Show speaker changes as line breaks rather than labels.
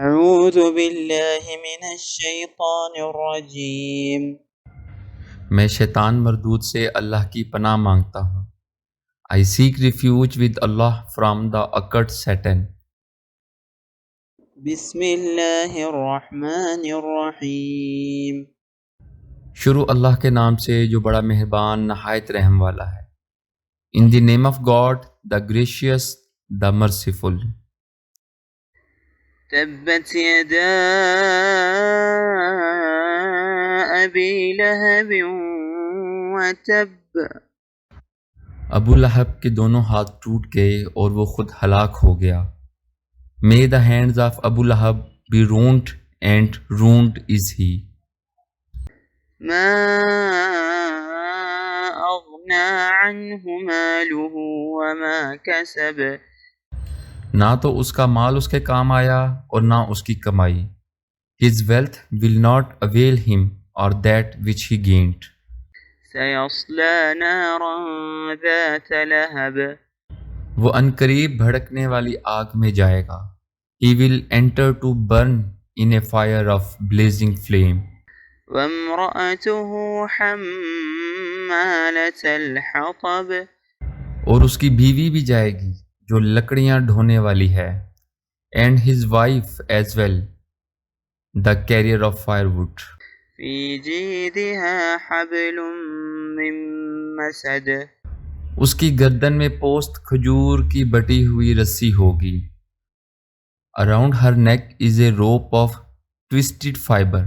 أعوذ بالله من الشيطان الرجيم.
میں شیطان مردود سے اللہ کی پناہ مانگتا ہوں. I seek refuge with Allah from the occult Satan.
بسم الله الرحمن الرحيم.
شروع اللہ کے نام سے جو بڑا مہربان نہایت رحم والا ہے. In the name of God, the gracious, the merciful.
تبت يدا أبي لهب وتب.
ابو لہب کے دونوں ہاتھ ٹوٹ گئے اور وہ خود ہلاک ہو گیا. May the hands of Abu Lahab be ruined and ruined is he.
ما أغنى عنه ماله وما كسب.
نہ تو اس کا مال اس کے کام آیا اور نہ اس کی کمائی. His wealth will not avail him or that which he gained.
سيصلى نارا ذات لهب.
وہ عنقریب بھڑکنے والی آگ میں جائے گا. He will enter to burn in a fire of blazing flame.
وامرأته حمالة الحطب.
اور اس کی بیوی بھی جائے گی جو لکڑیاں ڈھونے والی ہے. And his wife as well, the carrier of firewood.
في جيدها حبل من مسد.
اس کی گردن میں پوست کھجور کی بٹی ہوئی رسی ہوگی. Around her neck is a rope of twisted fiber.